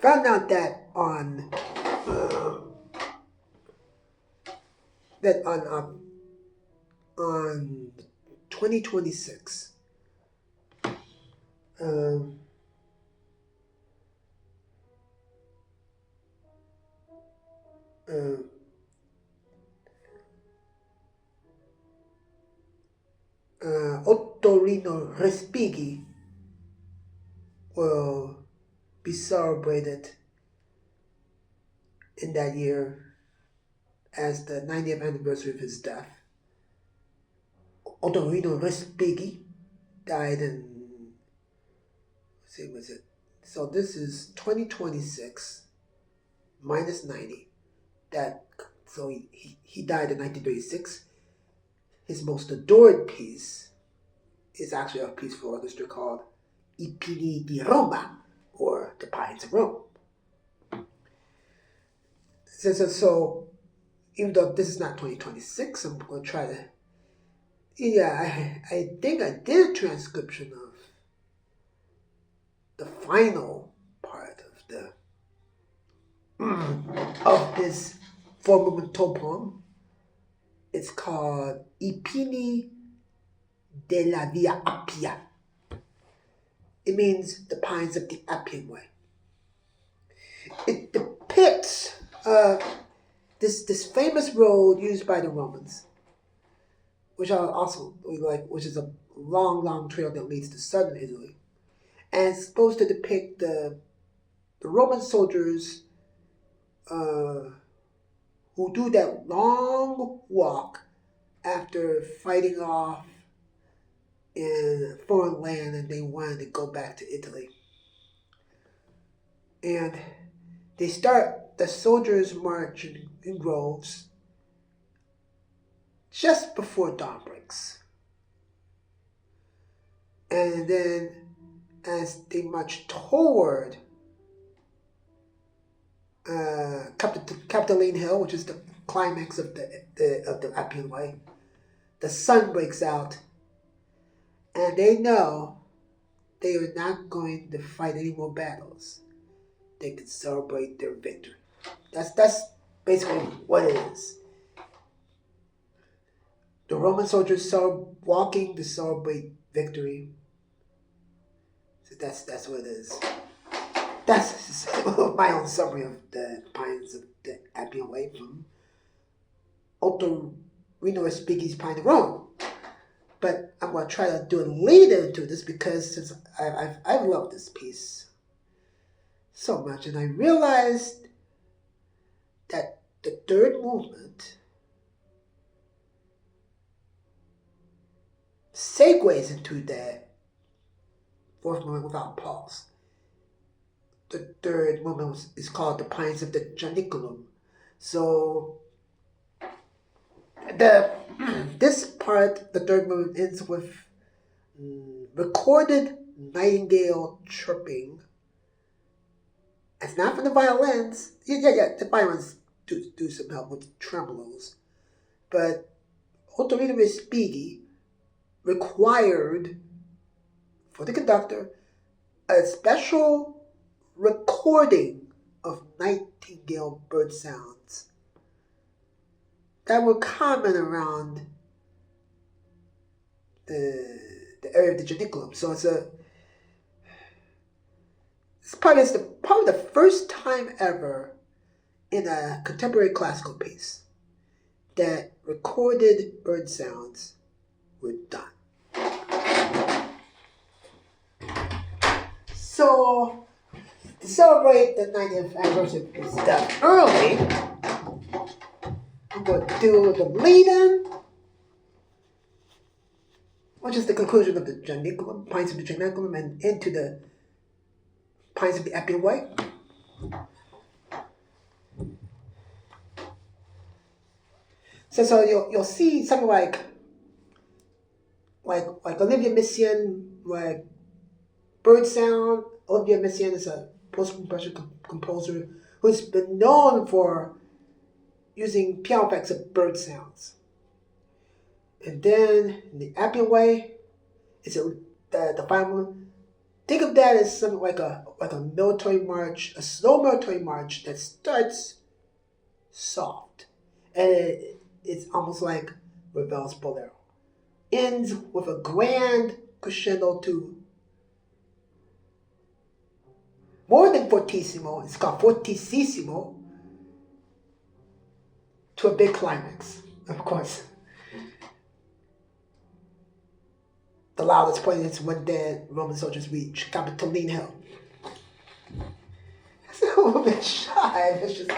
found out that on uh, that on 2026, um, uh, Ottorino Respighi will be celebrated in that year as the 90th anniversary of his death. Ottorino Respighi died in, let's see, was it? So this is 2026 minus 90. So he died in 1936. His most adored piece is actually a piece for orchestra called I Pini di Roma, or The Pines of Rome. So even though this is not 2026, I'm going to try to, I think I did a transcription of the final part of this four-movement poem. It's called I Pini della Via Appia. It means the pines of the Appian Way. It depicts this famous road used by the Romans, which I also like, which is a long trail that leads to southern Italy, and it's supposed to depict the Roman soldiers who do that long walk after fighting off in a foreign land and they wanted to go back to Italy. And the soldiers march in groves just before dawn breaks. And then as they march toward Capitoline Hill, which is the climax of the Appian Way, the sun breaks out, and they know they are not going to fight any more battles. They can celebrate their victory. That's basically what it is. The Roman soldiers walking to celebrate victory. So that's what it is. That's my own summary of the Pines of the Appian Way from Ottorino Respighi's Pine of Rome. But I'm going to try to do a lead into this because since I've loved this piece so much, and I realized that the third movement segues into the fourth movement without pause. The third movement is called the Pines of the Janiculum. So this part, the third movement, ends with recorded nightingale chirping. It's not from the violins. Yeah, the violins do some help with tremolos. But Ottorino Respighi required for the conductor a special recording of nightingale bird sounds that were common around the area of the Janiculum. So it's probably the first time ever in a contemporary classical piece that recorded bird sounds were done. So, to celebrate the 90th anniversary of his death early, I'm going to do the lead-in, which is the conclusion of the Janiculum, Pines of the Janiculum, and into the Pines of the Appian Way. So you'll see something like Olivier Messiaen, like bird sound. Olivier Messiaen is a post-compression composer who's been known for using piano effects of bird sounds. And then in the Appian Way, it's the final one. Think of that as something like a military march, a slow military march that starts soft, and it's almost like Ravel's Bolero. Ends with a grand crescendo to more than fortissimo. It's called fortissimo to a big climax, of course. The loudest point is when dead Roman soldiers reach Capitoline Hill. It's a little bit shy. It's just.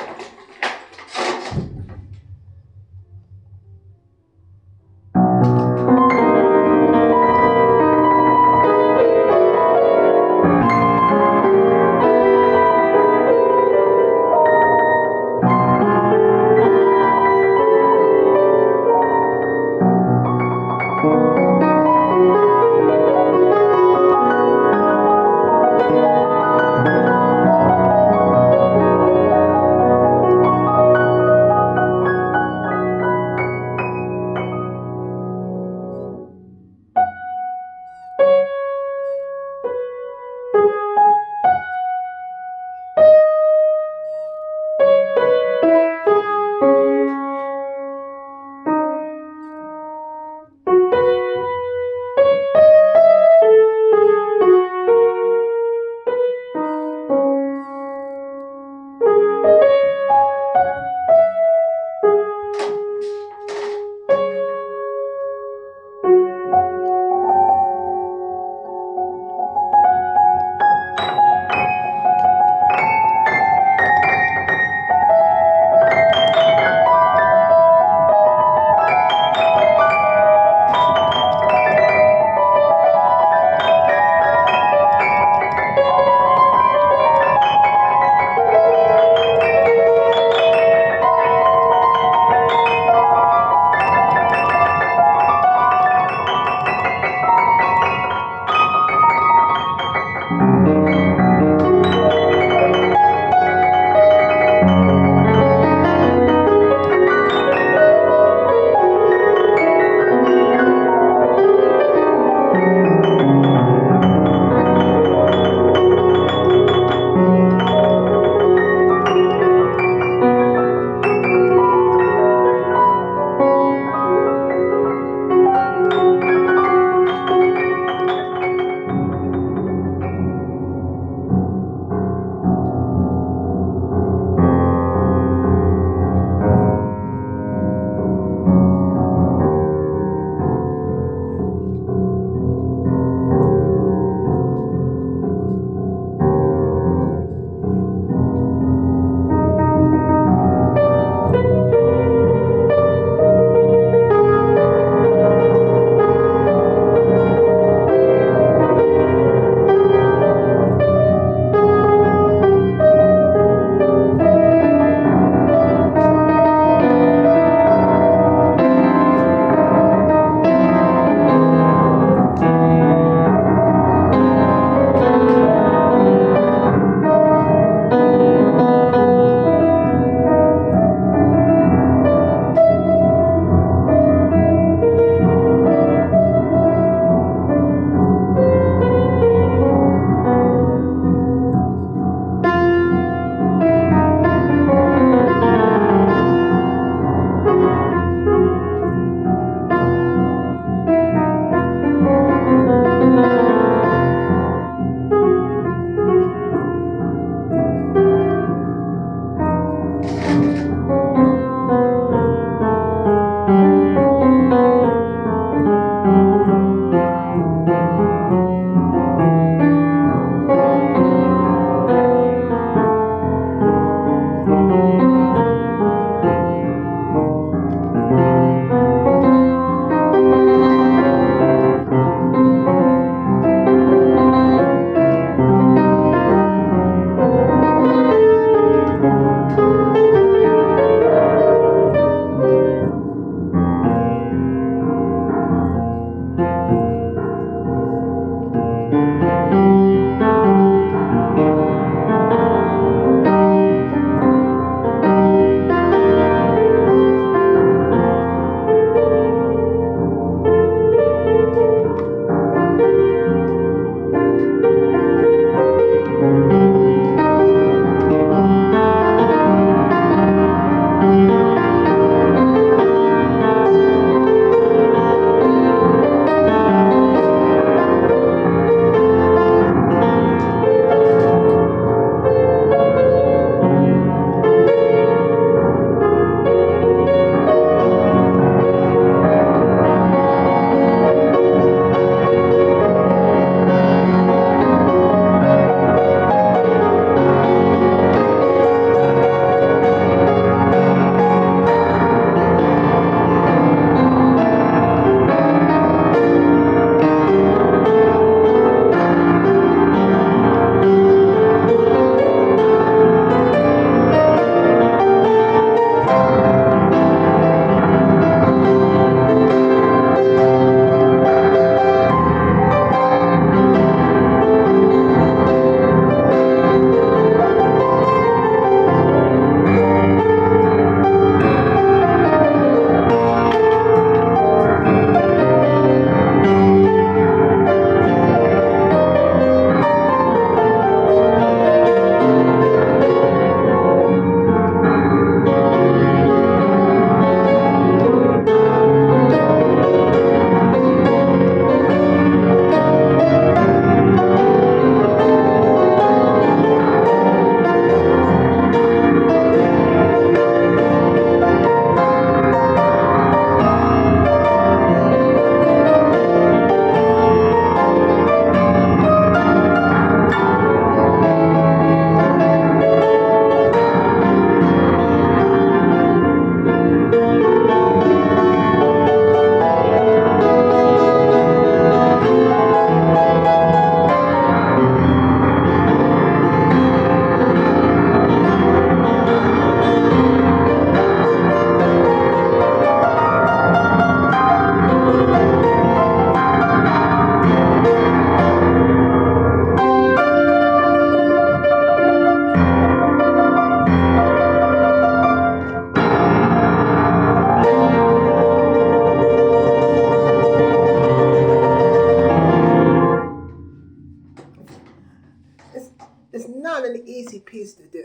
an easy piece to do.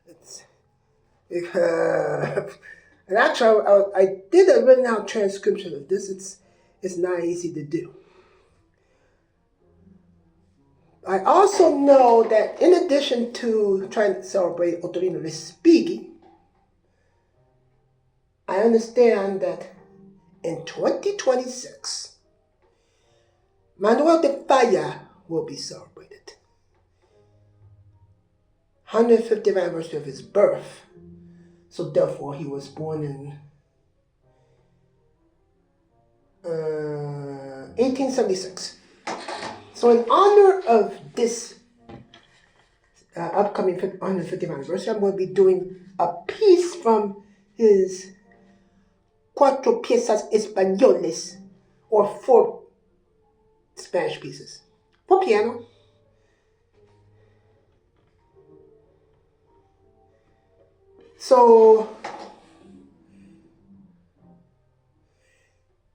It's and actually, I did a written out transcription of this. It's not easy to do. I also know that in addition to trying to celebrate Ottorino Respighi, I understand that in 2026, Manuel de Falla will be celebrated. 150th anniversary of his birth. So therefore, he was born in 1876. So in honor of this upcoming 150th anniversary, I'm going to be doing a piece from his Cuatro Piezas Españoles, or 4 Spanish pieces for piano. So,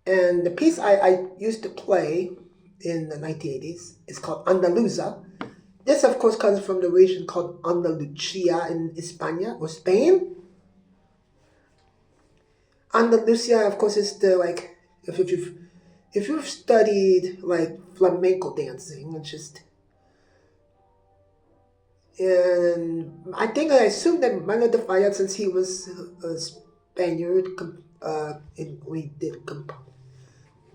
and the piece I used to play in the 1980s is called Andaluza. This, of course, comes from the region called Andaluza in España or Spain. Andalusia, of course, is the, like, if you've studied like flamenco dancing, and I assume that Manuel de Falla, since he was a Spaniard, when he did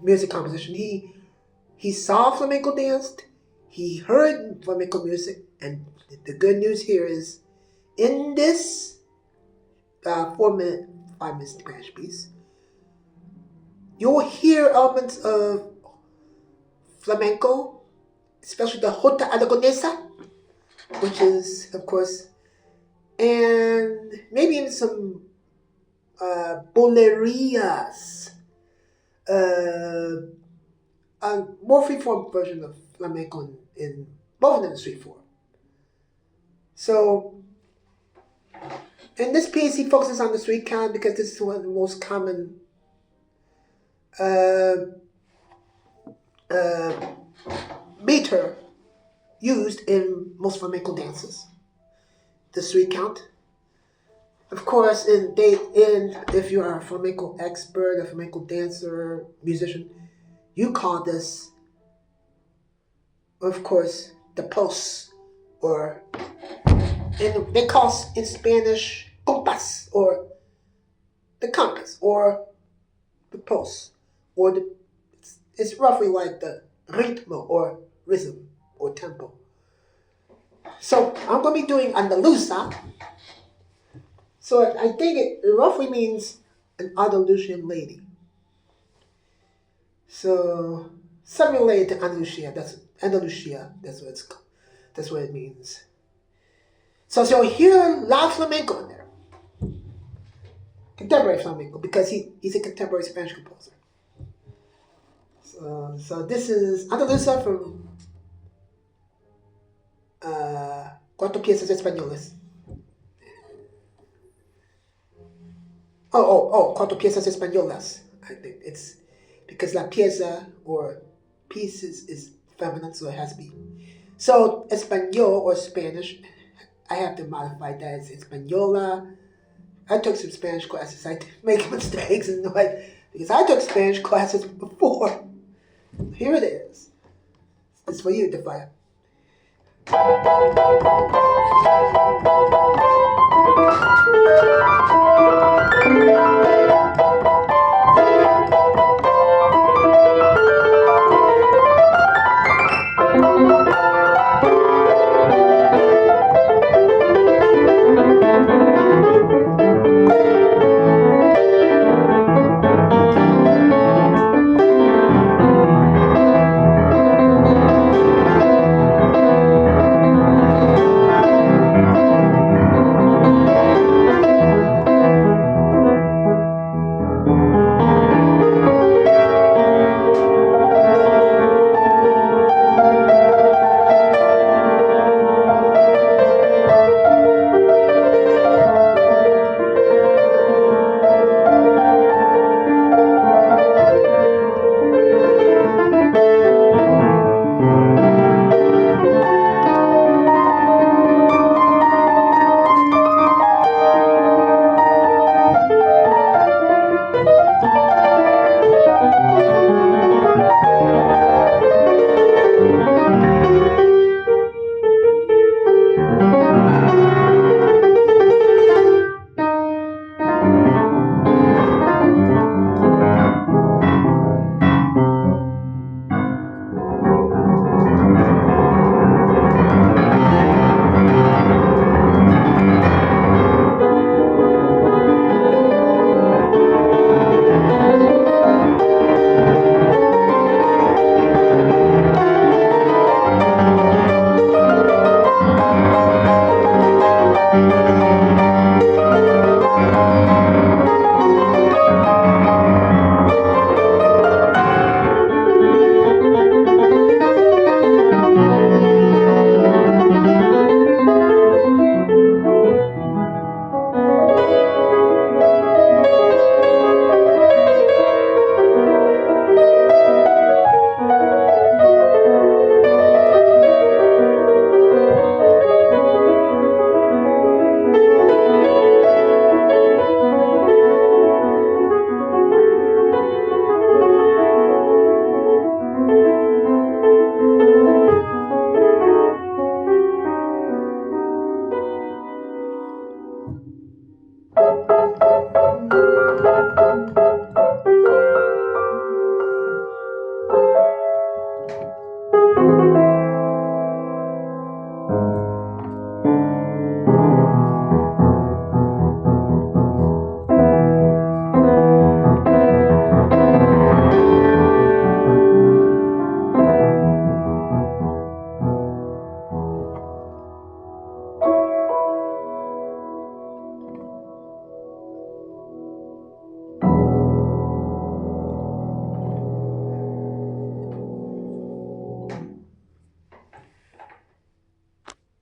music composition, he saw flamenco danced, he heard flamenco music, and the good news here is, in this 4-minute, 5-minute Spanish piece, you'll hear elements of flamenco, especially the Jota Aragonesa, which is, of course, and maybe even some bolerias, a more free-form version of flamenco in both of them is free-form. So, in this piece, he focuses on the 3 count because this is one of the most common meter used in most flamenco dances. The 3 count. Of course, if you are a flamenco expert, a flamenco dancer, musician, you call this, of course, the pulse, or they call in Spanish compás, or the compass, or the pulse, or it's roughly like the ritmo, or rhythm, or tempo. So I'm going to be doing Andaluza. So I think it roughly means an Andalusian lady. So something related to Andalusia. That's what it means. So you'll hear La Flamenco in there. Contemporary flamenco, because he's a contemporary Spanish composer. So this is Andaluza from Cuatro Piezas Españoles. Cuatro Piezas Españolas. I think it's because la pieza or pieces is feminine, so it has to be. So Español or Spanish, I have to modify that as Española. I took some Spanish classes. I make mistakes because I took Spanish classes before. Here it is. It's for you, Defia.